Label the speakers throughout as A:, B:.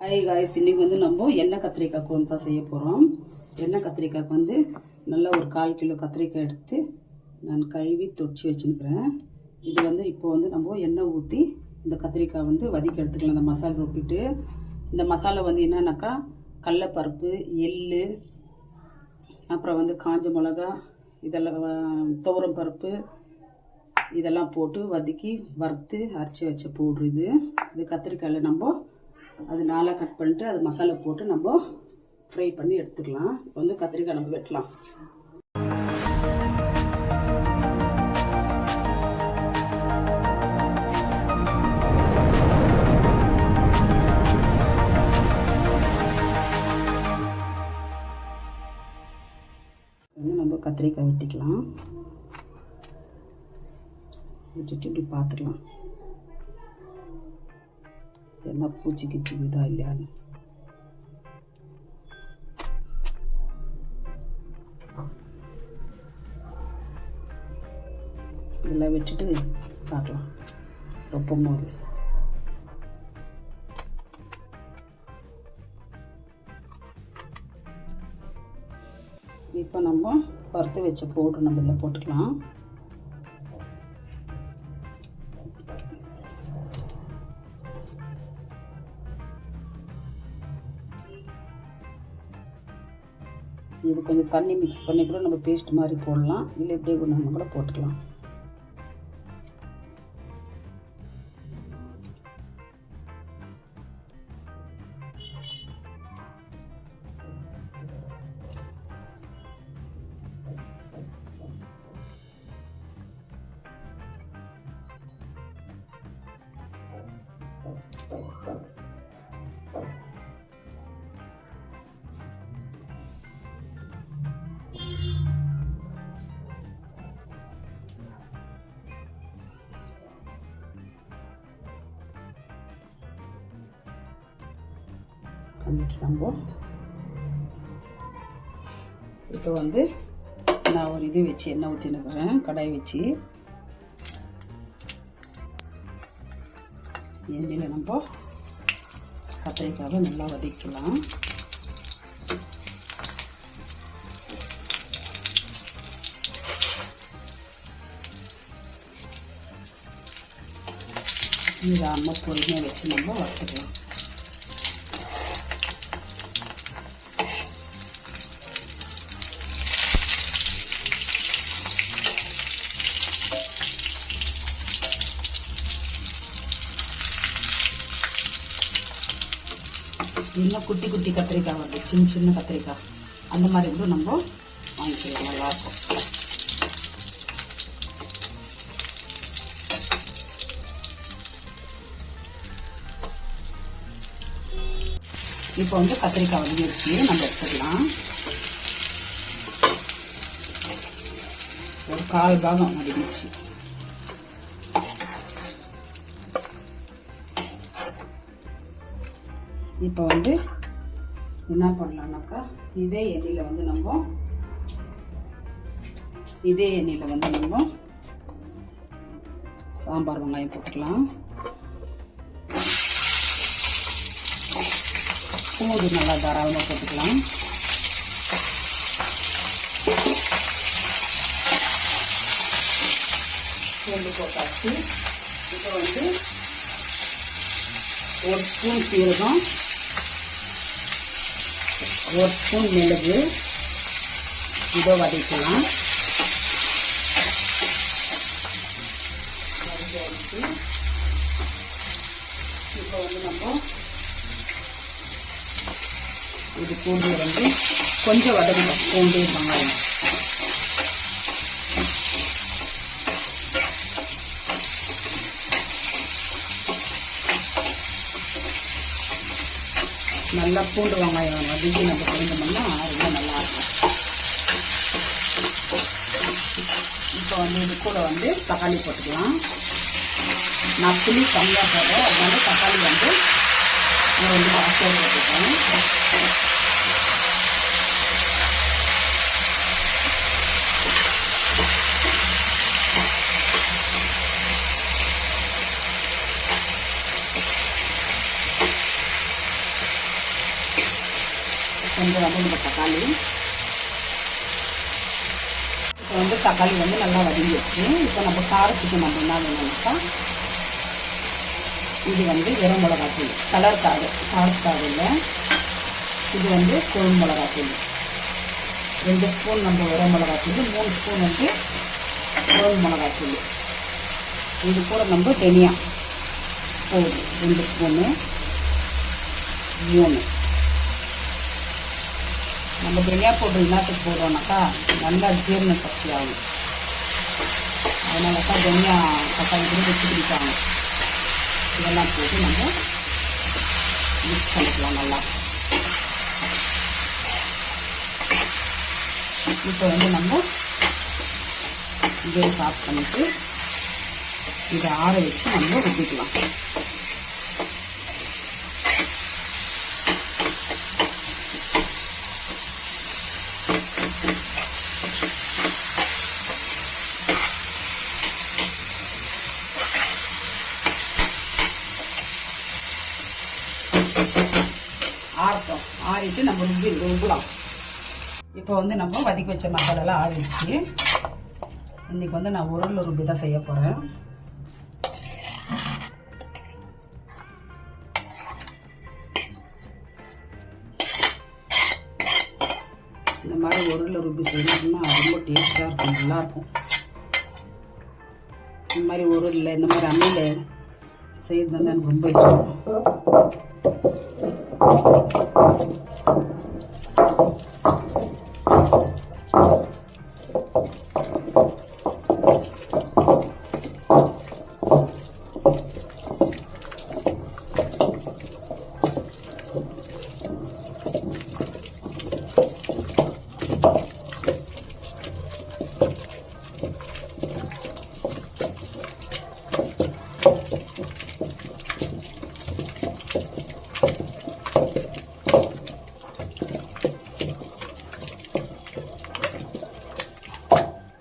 A: Hi guys, இன்னைக்கு வந்து நம்ம எண்ணெய் கத்திரிக்காய் குழம்பு தான் செய்ய போகிறோம். எண்ணெய் கத்திரிக்காய்க்கு வந்து நல்லா ஒரு 1/4 கிலோ கத்திரிக்காய் எடுத்து நான் கழுவி தொடிச்சு வச்சுருக்கிறேன். இது வந்து இப்போ வந்து நம்ம எண்ணெய் ஊற்றி இந்த கத்திரிக்காய் வந்து வதக்கி எடுத்துக்கலாம். இந்த மசாலா ரொப்பிட்டு இந்த மசாலா வந்து என்னன்னாக்கா கடலைப்பருப்பு, எள், அப்புறம் வந்து காஞ்ச மிளகா, இதெல்லாம் துவரம் பருப்பு, இதெல்லாம் போட்டு வதக்கி வறுத்து அரைச்சி வச்ச பவுட்ரு இது கத்திரிக்காயில் நம்ம அது நாளாக கட் பண்ணிட்டு அது மசாலா போட்டு நம்ம ஃப்ரை பண்ணி எடுத்துக்கலாம். இப்போ வந்து கத்திரிக்காய் நம்ம வெட்டலாம். வந்து நம்ம கத்திரிக்காய் வெட்டிக்கலாம். விட்டுட்டு இப்படி பார்த்துக்கலாம் என்ன பூச்சி கிச்சி இதா இல்லையான்னு. இதெல்லாம் வச்சுட்டு பார்க்கலாம் ரொப்பம் போது. இப்போ நம்ம வறுத்து வச்ச பவுடர் நம்ம இதில் போட்டுக்கலாம். இது கொஞ்சம் தண்ணி மிக்ஸ் பண்ணி கூட நம்ம பேஸ்ட் மாதிரி போடலாம், இல்லை இப்படியே கூட போட்டுக்கலாம். பண்ணிட்டு நம்ம இப்போ வந்து நான் ஒரு இது வச்சு எண்ணெய் ஊற்றினுக்கிறேன், கடாய் வச்சு. எண்ணெயில் நம்ம கத்திரிக்காவை நல்லா வதக்கலாம். இதை அம்மா பொறுமையாக வச்சு நம்ம வறுத்துக்கலாம். இன்னும் குட்டி குட்டி கத்திரிக்காய் வருது, சின்ன சின்ன கத்திரிக்காய், அந்த மாதிரி கூட நம்ம வாங்கிக்கலாம், நல்லாயிருக்கும். இப்போ வந்து கத்திரிக்காய் வச்சு நம்ம எடுத்துக்கலாம். ஒரு 1/4 பாகம் வதங்கிடுச்சு. இப்போ வந்து என்ன பண்ணலாம்னாக்கா இதே எண்ணெயில் வந்து நம்ம சாம்பார் வெங்காயம் போட்டுக்கலாம். பூண்டு நல்லா தாராளமாக போட்டுக்கலாம். பூண்டு போட்டாச்சு. இப்போ வந்து 1 ஸ்பூன் சீரகம், 1 ஸ்பூன் மிளகு, இதை வதக்கலாம். இப்போ வந்து நம்ம இது பூண்டு வந்து கொஞ்சம் வதக்கணும். பூண்டு வெங்காயம் நல்லா பூண்டு வெங்காயம் வதக்கி நம்ம செஞ்சோம்னா ரொம்ப நல்லாயிருக்கும். இப்போ வந்து இது கூட வந்து தக்காளி போட்டுக்கலாம். நான் புளி கம்மியாக போடுறேன், அதனால தக்காளி வந்து ஒரு 2 பாக்ஸ் போட்டுக்கேன். கொஞ்சம் வதங்கின தக்காளி. இப்போ வந்து தக்காளி வந்து நல்லா வதங்கிடுச்சு. இப்போ நம்ம காரத்துக்கு நம்ம என்ன வேணும்னாக்கா, இது வந்து வெறும் மிளகாத்தூள், கலருக்காக, காரத்துக்காக இல்லை. இது வந்து குழம்பு மிளகாத்தூள். 2 ஸ்பூன் நம்ம வெறும் மிளகாத்தூள், 3 ஸ்பூன் வந்து குழம்பு மிளகாத்தூள். இது கூட நம்ம தனியா போகுது 2 ஸ்பூனு, 3. நம்ம தனியா போட்டு என்னத்துக்கு போடுறோம்னாக்கா நல்லா ஜீரண சக்தி ஆகும். அதனாலக்கா தனியா தக்காளி கூட வச்சு பிடிப்பாங்க. இதெல்லாம் போட்டு நம்ம மிக்ஸ் பண்ணிக்கலாம் நல்லா. இப்போ வந்து நம்ம கேஸ் ஆஃப் பண்ணிட்டு இதை ஆற வச்சு நம்ம ருப்பிக்கலாம். ஆறட்டும். ஆறிட்டு நம்ம ருப்பலாம். இப்போ வந்து நம்ம வதக்கி வச்ச மசாலாலாம் ஆறிடுச்சு. இன்றைக்கி வந்து நான் உருளை ருப்பி தான் செய்ய போகிறேன். இந்த மாதிரி உருளை ருப்பி செய்யணும்னா ரொம்ப டேஸ்ட்டாக இருக்கும், நல்லாயிருக்கும். இந்த மாதிரி உருளை, இந்த மாதிரி அம்மியில் செய்கிறது வந்து எனக்கு ரொம்ப இஷ்டம்.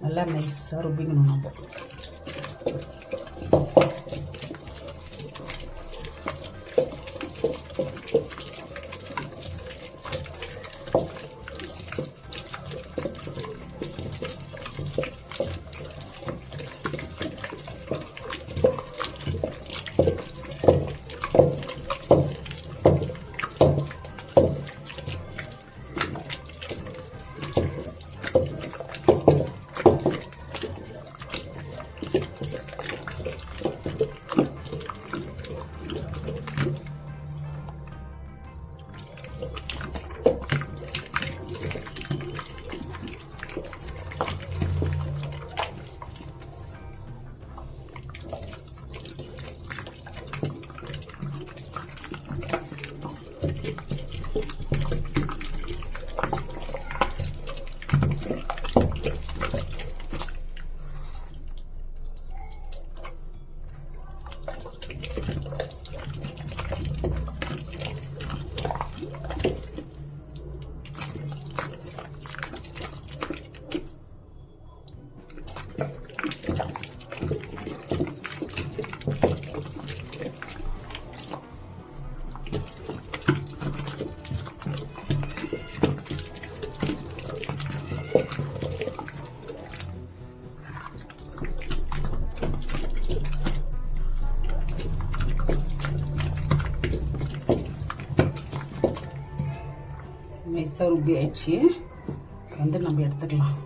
A: நல்லா நைஸாக ருப்பிக்கணும் நம்ம. நைஸாக ருப்பி ஆயிடுச்சு. வந்து நம்ம எடுத்துக்கலாம்.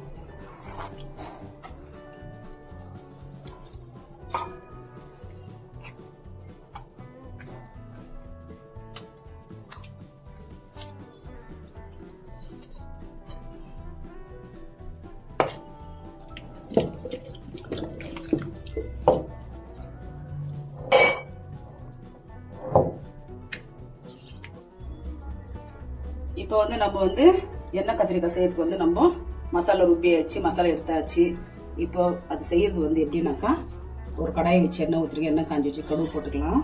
A: இப்போ வந்து நம்ம வந்து எண்ணெய் கத்திரிக்காய் செய்யறதுக்கு வந்து நம்ம மசாலா ருப்பி ஆயிடுச்சு, மசாலா எடுத்தாச்சு. இப்போ அது செய்யறது வந்து எப்படின்னாக்கா, ஒரு கடாயை வச்சு எண்ணெய் ஊற்றிக்க, எண்ணெய் காஞ்சி வச்சு கடுகு போட்டுக்கலாம்.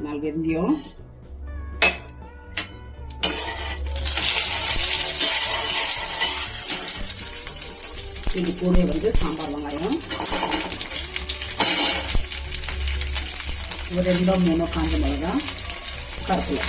A: 4 வெந்தயம், இது கூட வந்து சாம்பார் வெங்காயம், ஒரு 2-3 காஞ்ச மிளகாய், கருவேப்பிலை.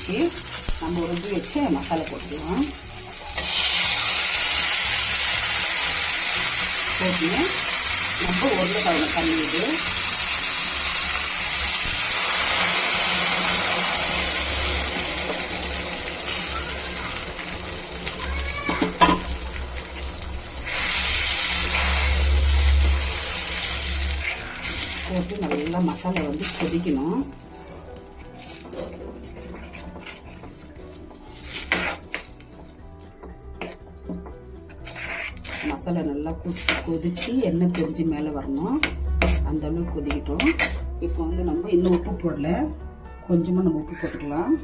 A: வச்சு நம்ம ருப்பி வச்சு மசாலா போட்டுக்கலாம். போட்டு நம்ம உருளைக்கிழங்கு தண்ணி இது போட்டு நல்லா மசாலா வந்து கொதிக்கணும். மசாலா நல்லா கொதிச்சு எண்ணெய் பிரிஞ்சு மேலே வரணும். அந்த அளவுக்கு கொதிக்கிட்டோம். இப்போ வந்து நம்ம இன்னும் உப்பு போடல, கொஞ்சமாக நம்ம உப்பு போட்டுக்கலாம்.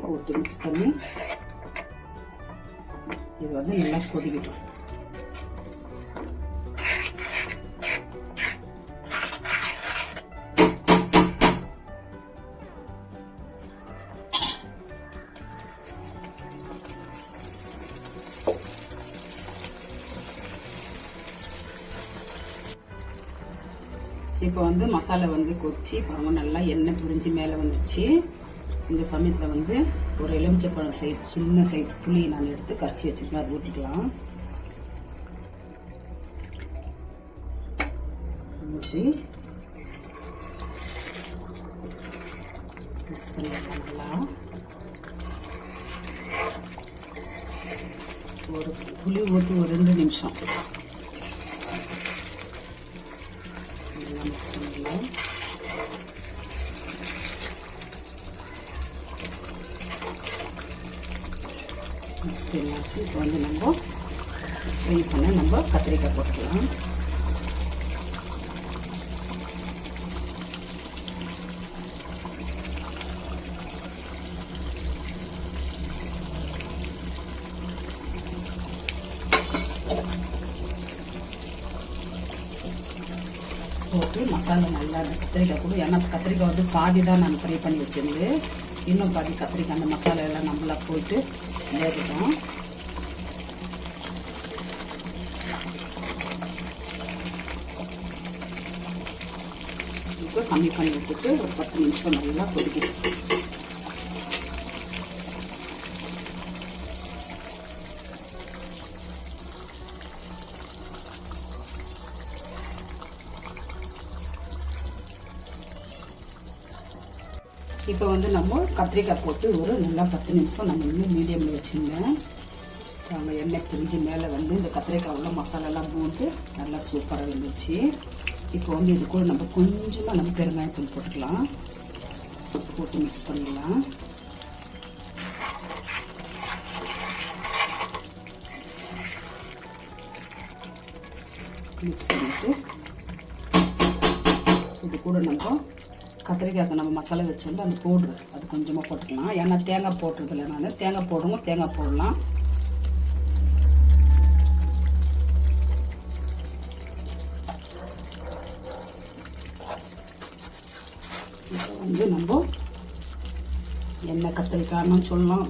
A: போட்டு மிக்ஸ் பண்ணி இது வந்து நல்லா கொதிக்கட்டும். இப்போ வந்து மசாலா வந்து கொதிச்சு பாருங்க, நல்லா எண்ணெய் பிரிஞ்சு மேலே வந்துடுச்சு. இந்த சமயத்தில் வந்து ஒரு எலுமிச்சைப்பழம் சைஸ் சின்ன சைஸ் புளி நான் எடுத்து கரைச்சி வச்சுக்கலாம், அது ஊற்றிக்கலாம். ஊற்றி மிக்ஸ் பண்ணிக்கலாம். நல்லா ஒரு புளி ஊற்றி ஒரு 2 நிமிஷம் மிக்ஸ் பண்ணிடலாம். மிக்ஸ் பண்ணியாச்சு. இப்போ வந்து நம்ம ஃப்ரை பண்ண நம்ம கத்திரிக்காய் போட்டுக்கலாம். போட்டு மசாலா நல்லா கத்திரிக்காய் கூட, ஏன்னா கத்திரிக்காய் வந்து பாதி தான் நான் ஃப்ரை பண்ணி வச்சிருந்து, இன்னும் பாதி கத்திரிக்காய் அந்த மசாலா எல்லாம் நம்மளா போயிட்டு வேகட்டும். இப்போ கம்மி பண்ணி விட்டுட்டு ஒரு 10 நிமிஷம் நல்லா கொதிக்கணும். இப்போ வந்து நம்ம கத்திரிக்காய் போட்டு ஒரு நல்லா 10 நிமிஷம் நம்ம இன்னும் மீடியமில் வச்சுருந்தேன். அவங்க எண்ணெய் பிரிஞ்சு மேலே வந்து இந்த கத்திரிக்காயெல்லாம் மசாலாலாம் போட்டு நல்லா சூப்பராக இருந்துச்சு. இப்போ வந்து இது கூட நம்ம கொஞ்சமாக நம்ம பெருங்காயத்தூள் போட்டுக்கலாம். போட்டு மிக்ஸ் பண்ணிடலாம். மிக்ஸ் பண்ணிட்டு இது கூட நம்ம கத்திரிக்காய்க்கு நம்ம மசாலா வச்சோம்ல அந்த பவுட்ரு அது கொஞ்சமாக போட்டுக்கலாம். ஏன்னா தேங்காய் போட்டுறதில்ல, நான் தேங்காய் போடுறோம், தேங்காய் போடலாம். இப்போ வந்து நம்ம எண்ணெய் கத்திரிக்காய்னு சொல்லலாம்,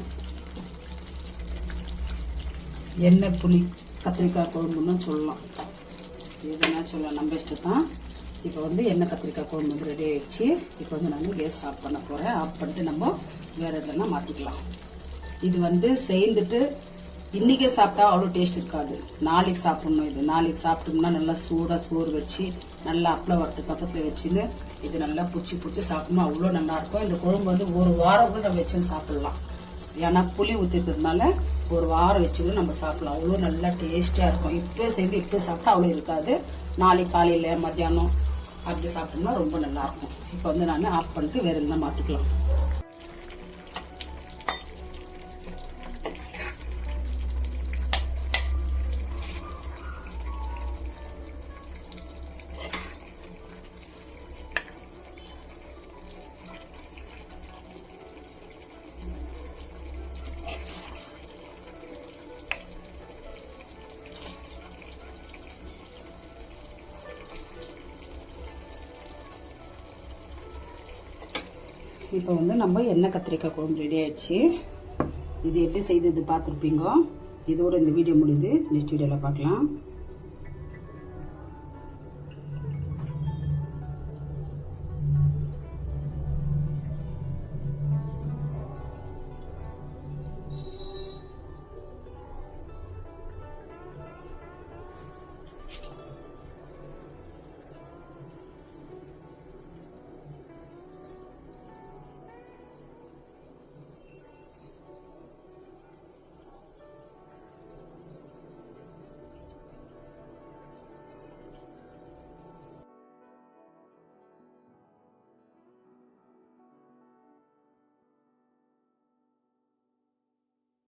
A: எண்ணெய் புளி கத்திரிக்காய் குழம்புன்னு சொல்லலாம், எதுனா சொல்லலாம், நம்ம இஷ்டம் தான். இப்போ வந்து எண்ணெய் கத்திரிக்காய் குழம்பு வந்து ரெடி ஆயிடுச்சு. இப்போ வந்து நான் கேஸ் ஆஃப் பண்ண போகிறேன். ஆஃப் பண்ணிட்டு நம்ம வேறு எதுனா மாற்றிக்கலாம். இது வந்து சேர்ந்துட்டு இன்றைக்கே சாப்பிட்டா அவ்வளோ டேஸ்ட் இருக்காது, நாளைக்கு சாப்பிட்ணும். இது நாளைக்கு சாப்பிட்டோம்னா நல்லா சூடாக சோறு வச்சு நல்லா அப்பளம் வறுத்து பக்கத்தில் வச்சுன்னு இது நல்லா பிடிச்சி சாப்பிட்டோம்னா அவ்வளோ நல்லாயிருக்கும். இந்த குழம்பு வந்து ஒரு வாரம் கூட நம்ம வச்சு சாப்பிட்லாம். ஏன்னா புளி ஊற்றிக்கிறதுனால ஒரு வாரம் வச்சு கூட நம்ம சாப்பிடலாம். அவ்வளோ நல்லா டேஸ்ட்டாக இருக்கும். இப்போ சேர்ந்து இப்போ சாப்பிட்டா அவ்வளோ இருக்காது. நாளைக்கு காலையில் மத்தியானம் அப்படி சாப்பிட்டோம்னா ரொம்ப நல்லாயிருக்கும். இப்போ வந்து நான் ஆஃப் பண்ணிட்டு வேறு எதுனா மாற்றிக்கலாம். இப்போ வந்து நம்ம எண்ணெய் கத்திரிக்காய் குழம்பு ரெடி ஆயிடுச்சு. இது எப்படி செய்தது பார்த்துருப்பீங்க. இதோட இந்த வீடியோ முடியுது. நெக்ஸ்ட் வீடியோவில் பார்க்கலாம்.